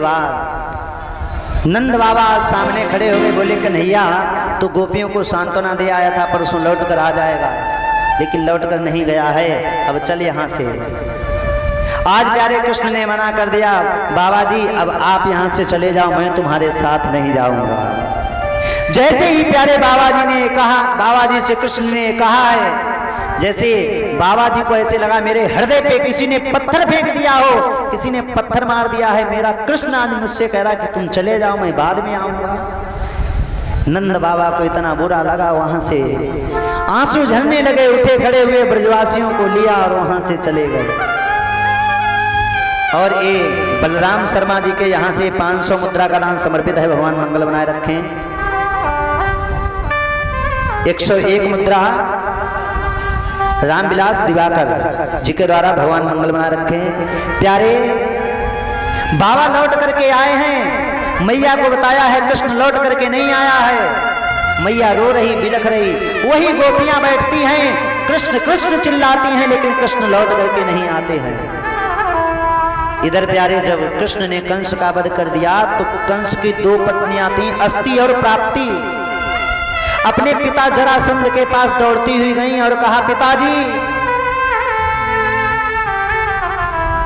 बाद नंद बाबा सामने खड़े हो गए, बोले कन्हैया तो गोपियों को सांत्वना दे आया था, परसों लौट कर आ जाएगा, लेकिन लौट कर नहीं गया है, अब चल यहाँ से। आज प्यारे कृष्ण ने मना कर दिया, बाबा जी अब आप यहाँ से चले जाओ, मैं तुम्हारे साथ नहीं जाऊंगा। जैसे ही प्यारे बाबा जी ने कहा, बाबा जी से कृष्ण ने कहा है, जैसे बाबा जी को ऐसे लगा मेरे हृदय पे किसी ने पत्थर फेंक दिया हो, किसी ने पत्थर मार दिया है, मेरा कृष्ण आज मुझसे कह रहा कि तुम चले जाओ, मैं बाद में आऊंगा। नंद बाबा को इतना बुरा लगा, वहां से आंसू झरने लगे, उठे खड़े हुए ब्रजवासियों को लिया और वहां से चले गए। और ये बलराम शर्मा जी के यहाँ से 500 मुद्रा का दान समर्पित है, भगवान मंगल बनाए रखें। 101 मुद्रा रामविलास दिवाकर जी के द्वारा भगवान मंगल बना रखे। प्यारे बाबा लौट करके आए हैं, मैया को बताया है कृष्ण लौट करके नहीं आया है। मैया रो रही, बिलख रही, वही गोपियां बैठती हैं, कृष्ण कृष्ण चिल्लाती हैं, लेकिन कृष्ण लौट करके नहीं आते हैं। इधर प्यारे जब कृष्ण ने कंस का वध कर दिया तो कंस की 2 पत्नियां थी, अस्ति और प्राप्ति, अपने पिता जरासंध के पास दौड़ती हुई गई और कहा, पिताजी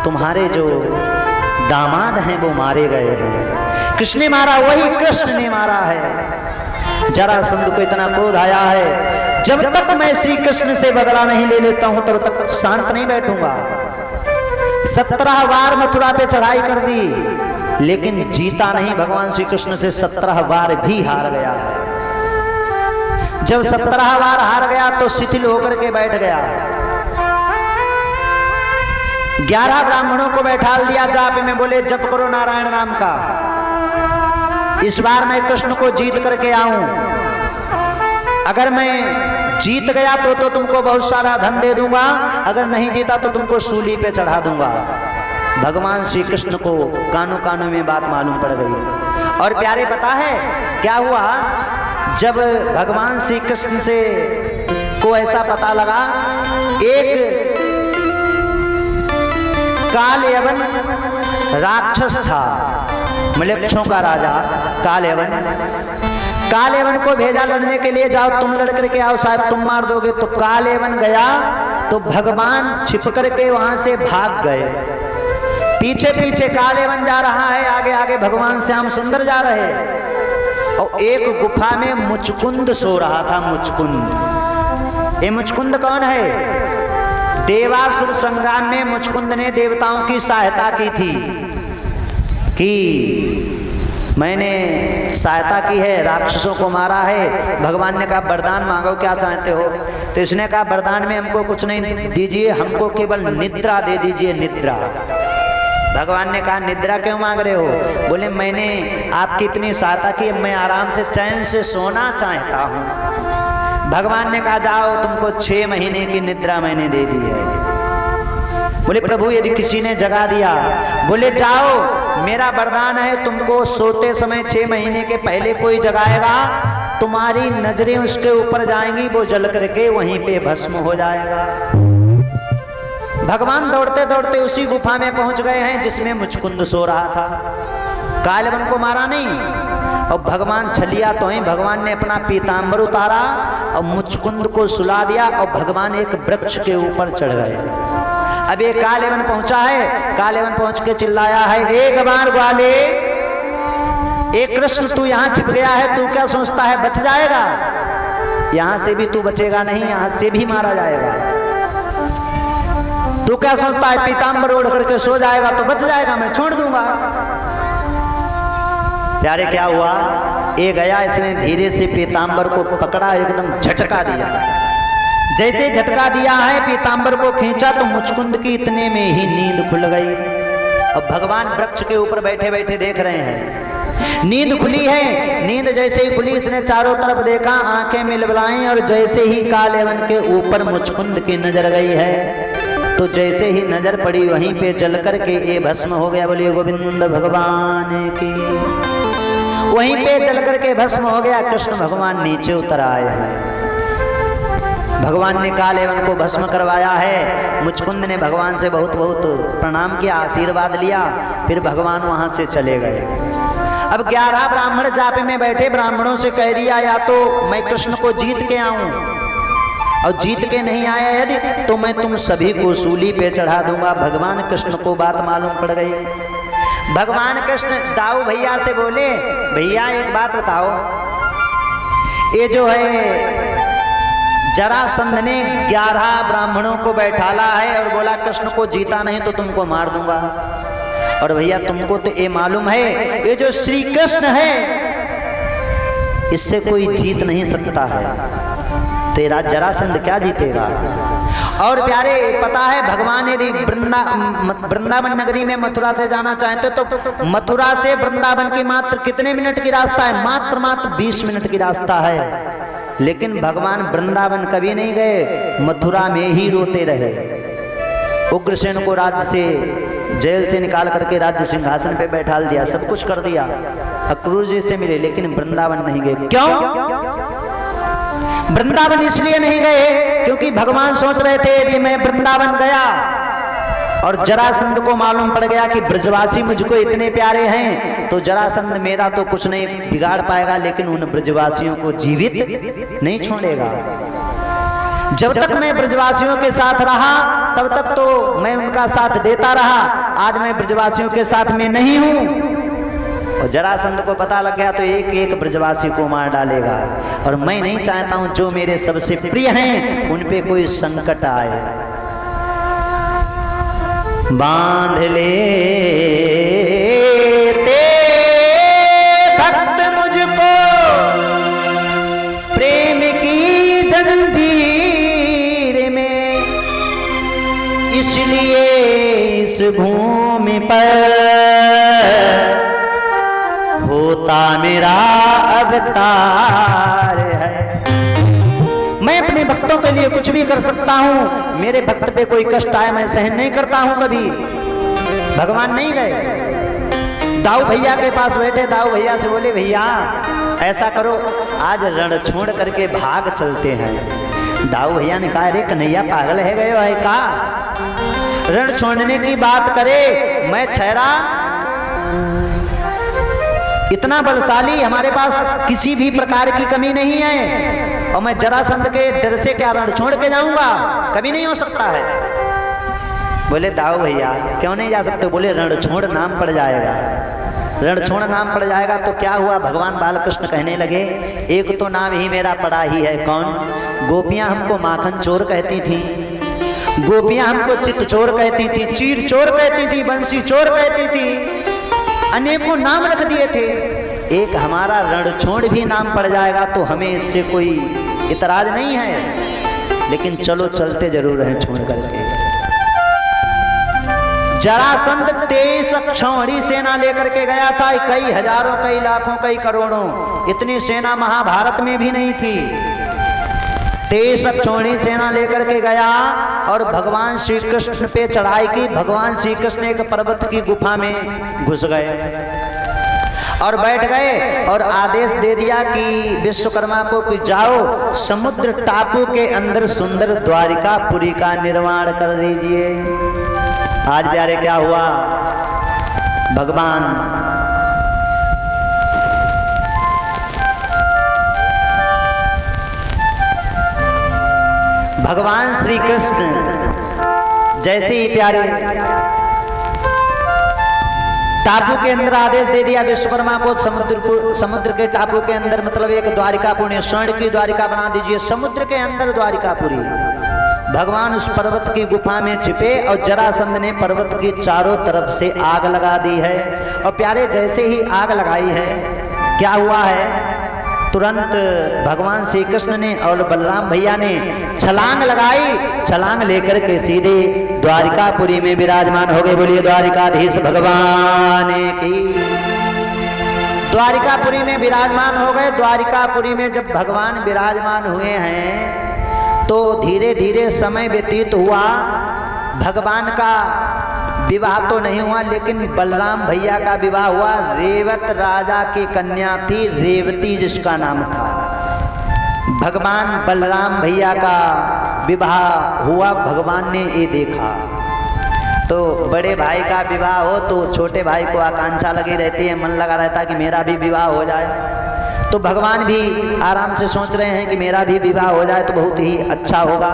तुम्हारे जो दामाद हैं वो मारे गए हैं। किसने मारा? वही कृष्ण ने मारा है। जरासंध को इतना क्रोध आया है, जब तक मैं श्री कृष्ण से बदला नहीं ले लेता हूं तब तक शांत नहीं बैठूंगा। 17 बार मथुरा पे चढ़ाई कर दी, लेकिन जीता नहीं, भगवान श्री कृष्ण से 17 बार भी हार गया है। जब 17 बार हार गया तो शिथिल होकर के बैठ गया। 11 ब्राह्मणों को बैठाल दिया जाप में, बोले जप करो नारायण नाम का, इस बार मैं कृष्ण को जीत करके आऊं, अगर मैं जीत गया तो तुमको बहुत सारा धन दे दूंगा, अगर नहीं जीता तो तुमको सूली पे चढ़ा दूंगा। भगवान श्री कृष्ण को कानों कानों में बात मालूम पड़ गई। और प्यारे पता है क्या हुआ? जब भगवान श्री कृष्ण से को ऐसा पता लगा, एक कालयवन राक्षस था, मलेच्छों का राजा कालयवन, कालयवन को भेजा लड़ने के लिए, जाओ तुम लड़ करके आओ, शायद तुम मार दोगे। तो कालयवन गया तो भगवान छिप करके वहां से भाग गए। पीछे पीछे कालयवन जा रहा है, आगे आगे भगवान श्याम सुंदर जा रहे। और एक गुफा में मुचकुंद सो रहा था। मुचकुंद, ये मुचकुंद कौन है? देवासुर संग्राम में मुचकुंद ने देवताओं की सहायता की थी, कि मैंने सहायता की है, राक्षसों को मारा है। भगवान ने कहा वरदान मांगो, क्या चाहते हो? तो इसने कहा वरदान में हमको कुछ नहीं दीजिए, हमको केवल निद्रा दे दीजिए, निद्रा। भगवान ने कहा निद्रा क्यों मांग रहे हो? बोले मैंने आपकी इतनी सहायता की, मैं आराम से चैन से सोना चाहता हूं। भगवान ने कहा जाओ, तुमको 6 महीने की निद्रा मैंने दे दी है। बोले प्रभु यदि किसी ने जगा दिया? बोले जाओ, मेरा वरदान है, तुमको सोते समय 6 महीने के पहले कोई जगाएगा, तुम्हारी नजरें उसके ऊपर जाएंगी, वो जल करके वहीं पे भस्म हो जाएगा। भगवान दौड़ते दौड़ते उसी गुफा में पहुंच गए हैं जिसमें मुचकुंद सो रहा था। कालयवन को मारा नहीं, और भगवान छलिया तो ही, भगवान ने अपना पीतांबर उतारा और मुचकुंद को सुला दिया, और भगवान एक वृक्ष के ऊपर चढ़ गए। अब ये कालयवन पहुंचा है, कालयवन पहुंच के चिल्लाया है, एक बार ग्वाले, एक कृष्ण तू यहाँ छिप गया है, तू क्या सोचता है बच जाएगा? यहां से भी तू बचेगा नहीं, यहां से भी मारा जाएगा। तू क्या सोचता है पीतांबर ओढ़ करके सो जाएगा तो बच जाएगा? मैं छोड़ दूंगा। प्यारे क्या हुआ? ये गया, इसने धीरे से पीतांबर को पकड़ा, एकदम झटका दिया। जैसे झटका दिया है, पीतांबर को खींचा तो मुचकुंद की इतने में ही नींद खुल गई। अब भगवान वृक्ष के ऊपर बैठे बैठे देख रहे हैं, नींद खुली है। नींद जैसे ही खुली, इसने चारों तरफ देखा, आंखें मिलबलाई, और जैसे ही कालयवन के ऊपर मुचकुंद की नजर गई है, तो जैसे ही नजर पड़ी वहीं पे जल करके ये भस्म हो गया। बोलिए गोविंद भगवान की। वहीं पे जल करके भस्म हो गया। कृष्ण भगवान नीचे उतर आए हैं। भगवान ने कालयवन को भस्म करवाया है। मुचकुंद ने भगवान से बहुत बहुत प्रणाम किया, आशीर्वाद लिया, फिर भगवान वहां से चले गए। अब 11 ब्राह्मण जाप में बैठे ब्राह्मणों से कह दिया या तो मैं कृष्ण को जीत के आऊं, और जीत के नहीं आया यदि तो मैं तुम सभी को सूली पे चढ़ा दूंगा। भगवान कृष्ण को बात मालूम पड़ गई। भगवान कृष्ण दाऊ भैया से बोले, भैया एक बात बताओ, ये जो है जरासंध ने 11 ब्राह्मणों को बैठाला है और बोला कृष्ण को जीता नहीं तो तुमको मार दूंगा, और भैया तुमको तो ये मालूम है ये जो श्री कृष्ण है इससे कोई जीत नहीं सकता है, तेरा जरासंध क्या जीतेगा। और प्यारे पता है भगवान यदि वृंदावन नगरी में मथुरा से जाना चाहते तो मथुरा से वृंदावन की मात्र कितने मिनट की रास्ता है, मात्र 20 मिनट की रास्ता है। लेकिन भगवान वृंदावन कभी नहीं गए, मथुरा में ही रोते रहे। उग्रसेन को राज्य से जेल से निकाल करके राज्य सिंहासन पे बैठा दिया, सब कुछ कर दिया, अक्रूर जी से मिले, लेकिन वृंदावन नहीं गए। क्यों? वृंदावन इसलिए नहीं गए क्योंकि भगवान सोच रहे थे यदि मैं वृंदावन गया और जरासंध को मालूम पड़ गया कि ब्रजवासी मुझको इतने प्यारे हैं तो जरासंध मेरा तो कुछ नहीं बिगाड़ पाएगा, लेकिन उन ब्रजवासियों को जीवित नहीं छोड़ेगा। जब तक मैं ब्रजवासियों के साथ रहा तब तक तो मैं उनका साथ देता रहा, आज मैं ब्रजवासियों के साथ में नहीं हूं। और जरासंध को पता लग गया तो एक एक ब्रजवासी को मार डालेगा, और मैं नहीं चाहता हूं जो मेरे सबसे प्रिय हैं उन पे कोई संकट आए। बांध ले ते भक्त मुझको प्रेम की जंजीर में, इसलिए इस भूमि पर होता मेरा अवतार है। मैं अपने भक्तों के लिए कुछ भी कर सकता हूं, मेरे भक्त पे कोई कष्ट आए मैं सहन नहीं करता हूं कभी। भगवान नहीं गए, दाऊ भैया के पास बैठे, दाऊ भैया से बोले भैया ऐसा करो आज रण छोड़ करके भाग चलते हैं। दाऊ भैया ने कहा अरे कन्हैया पागल है गए है का, रण छोड़ने की बात करे, मैं ठहरा इतना बलशाली, हमारे पास किसी भी प्रकार की कमी नहीं है, और मैं जरासंध के डर से क्या रण छोड़ के जाऊंगा, कभी नहीं हो सकता है। बोले दाऊ भैया क्यों नहीं जा सकते? बोले रण छोड़ नाम पड़ जाएगा, रण छोड़ नाम पड़ जाएगा तो क्या हुआ? भगवान बालकृष्ण कहने लगे एक तो नाम ही मेरा पड़ा ही है, कौन? गोपियां हमको माखन चोर कहती थी, गोपियां हमको चित चोर कहती थी, चीर चोर कहती थी, बंसी चोर कहती थी, अनेकों नाम रख दिए थे। एक हमारा रण छोड़ भी नाम पड़ जाएगा तो हमें इससे कोई इतराज नहीं है, लेकिन चलो चलते जरूर हैं छोड़ करके। जरासंध 23 क्षौणी सेना लेकर के गया था, कई हजारों कई लाखों कई करोड़ों, इतनी सेना महाभारत में भी नहीं थी। 23 क्षौणी सेना लेकर के गया और भगवान श्री कृष्ण पे चढ़ाई की। भगवान श्री कृष्ण एक पर्वत की गुफा में घुस गए और बैठ गए और आदेश दे दिया कि विश्वकर्मा को कि जाओ समुद्र टापू के अंदर सुंदर द्वारिकापुरी का निर्माण कर दीजिए। आज प्यारे क्या हुआ, भगवान श्री कृष्ण जैसे ही प्यारे टापू के अंदर आदेश दे दिया विश्वकर्मा को, समुद्र के टापू के अंदर मतलब एक द्वारिकापुरी, स्वर्ण की द्वारिका बना दीजिए, समुद्र के अंदर द्वारिकापुरी। भगवान उस पर्वत की गुफा में छिपे और जरासंध ने पर्वत की चारों तरफ से आग लगा दी है। और प्यारे जैसे ही आग लगाई है क्या हुआ है, तुरंत भगवान श्री कृष्ण ने और बलराम भैया ने छलांग लगाई, छलांग लेकर के सीधे द्वारिकापुरी में विराजमान हो गए। बोलिए द्वारिकाधीश भगवान की। द्वारिकापुरी में विराजमान हो गए। द्वारिकापुरी में जब भगवान विराजमान हुए हैं तो धीरे धीरे समय व्यतीत हुआ। भगवान का विवाह तो नहीं हुआ, लेकिन बलराम भैया का विवाह हुआ। रेवत राजा की कन्या थी, रेवती जिसका नाम था। भगवान बलराम भैया का विवाह हुआ, भगवान ने ये देखा। तो बड़े भाई का विवाह हो तो छोटे भाई को आकांक्षा लगी रहती है, मन लगा रहता है कि मेरा भी विवाह हो जाए। तो भगवान भी आराम से सोच रहे हैं कि मेरा भी विवाह हो जाए तो बहुत ही अच्छा होगा।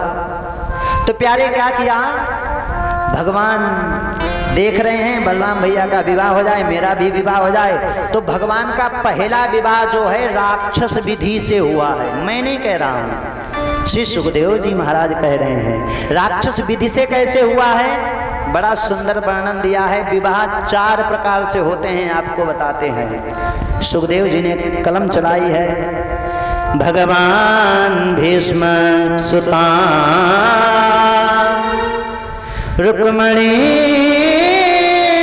तो प्यारे क्या किया, भगवान देख रहे हैं बलराम भैया का विवाह हो जाए, मेरा भी विवाह हो जाए। तो भगवान का पहला विवाह जो है राक्षस विधि से हुआ है। मैं नहीं कह रहा हूँ, श्री सुखदेव जी महाराज कह रहे हैं। राक्षस विधि से कैसे हुआ है, बड़ा सुंदर वर्णन दिया है। विवाह 4 प्रकार से होते हैं, आपको बताते हैं। सुखदेव जी ने कलम चलाई है। भगवान भीष्म सुता रुक्मणी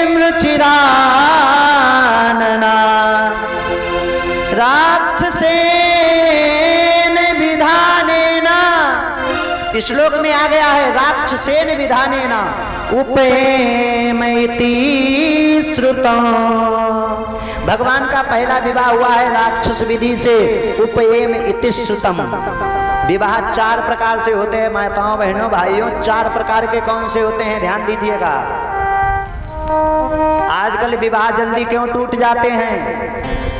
मृचिरानना राक्षसेन विधानेना। श्लोक में आ गया है राक्षसेन विधानेना उपेमैति श्रुतं। भगवान का पहला विवाह हुआ है राक्षस विधि से, उपएम इति श्रुतम। विवाह 4 प्रकार से होते हैं माताओं बहनों भाइयों। 4 प्रकार के कौन से होते हैं, ध्यान दीजिएगा। आजकल विवाह जल्दी क्यों टूट जाते हैं,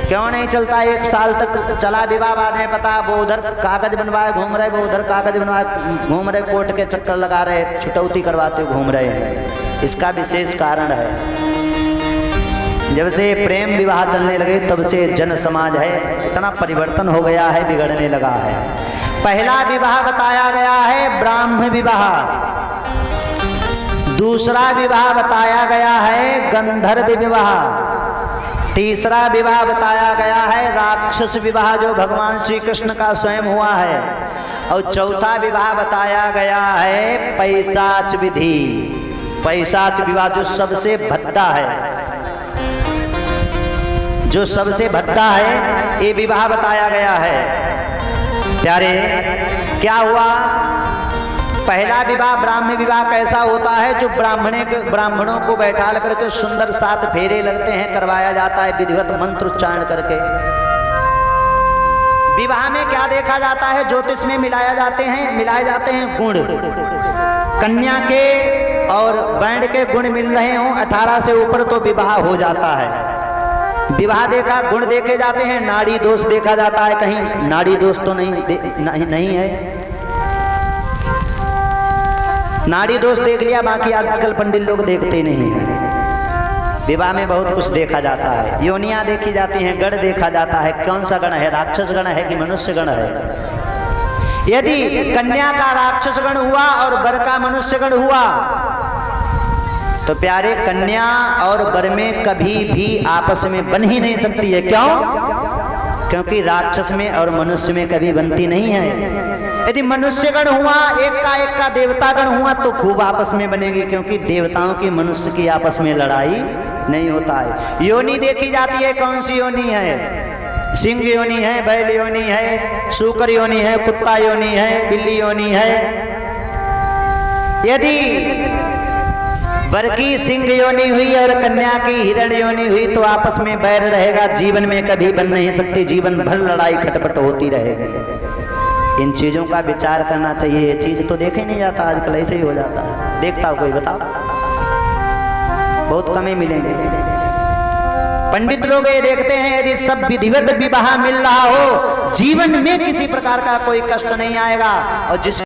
क्यों नहीं चलता, 1 साल तक चला विवाह, बाद में पता वो उधर कागज बनवाए घूम रहे, वो उधर कागज बनवाए घूम रहे, कोर्ट के चक्कर लगा रहे, छुटौती करवाते घूम रहे हैं। इसका विशेष कारण है, जब से प्रेम विवाह चलने लगे तब से जन समाज है इतना परिवर्तन हो गया है, बिगड़ने लगा है। पहला विवाह बताया गया है ब्राह्म विवाह, दूसरा विवाह बताया गया है गंधर्व विवाह, तीसरा विवाह बताया गया है राक्षस विवाह जो भगवान श्री कृष्ण का स्वयं हुआ है, और चौथा विवाह बताया गया है पैशाच विधि। पैशाच विवाह जो सबसे भद्दा है, जो सबसे भद्दा है, ये विवाह बताया गया है। प्यारे क्या हुआ, पहला विवाह ब्राह्मण विवाह कैसा होता है, जो ब्राह्मणों को बैठा करके सुंदर 7 फेरे लगते हैं, करवाया जाता है विधिवत मंत्र उच्चारण करके। विवाह में क्या देखा जाता है, ज्योतिष में मिलाए जाते हैं गुण। कन्या के और वर्ण के गुण मिल रहे हों 18 से ऊपर तो विवाह हो जाता है। विवाह देखा, गुण देखे जाते हैं, नाड़ी दोष देखा जाता है, कहीं नाड़ी दोष तो नहीं है, नाड़ी दोष देख लिया, बाकी आजकल पंडित लोग देखते नहीं हैं। विवाह में बहुत कुछ देखा जाता है, योनियां देखी जाती हैं, गण देखा जाता है, कौन सा गण है, राक्षस गण है कि मनुष्य गण है। यदि कन्या का राक्षस गण हुआ और वर का मनुष्य गण हुआ तो प्यारे कन्या और वर में कभी भी आपस में बन ही नहीं सकती है। क्यों? क्योंकि राक्षस में और मनुष्य में कभी बनती नहीं है। यदि मनुष्य गण हुआ, एक का देवता गण हुआ तो खूब आपस में बनेगी, क्योंकि देवताओं की मनुष्य की आपस में लड़ाई नहीं होता है। योनि देखी जाती है, कौन सी योनि है, सिंह योनि है, बैल योनि है, शूकर योनि है, कुत्ता योनि है, बिल्ली योनि है। यदि वर की सिंह योनि हुई और कन्या की हिरण योनि हुई तो आपस में बैर रहेगा, जीवन में कभी बन नहीं सकती, जीवन भर लड़ाई खटपट होती रहेगी। इन चीजों का विचार करना चाहिए। ये चीज तो देखे नहीं जाता, आजकल ऐसे ही हो जाता है। देखता हो कोई, बताओ, बहुत कम ही मिलेंगे। पंडित लोग ये देखते हैं यदि सब विधिवत विवाह मिल रहा हो, जीवन में किसी प्रकार का कोई कष्ट नहीं आएगा, और जिस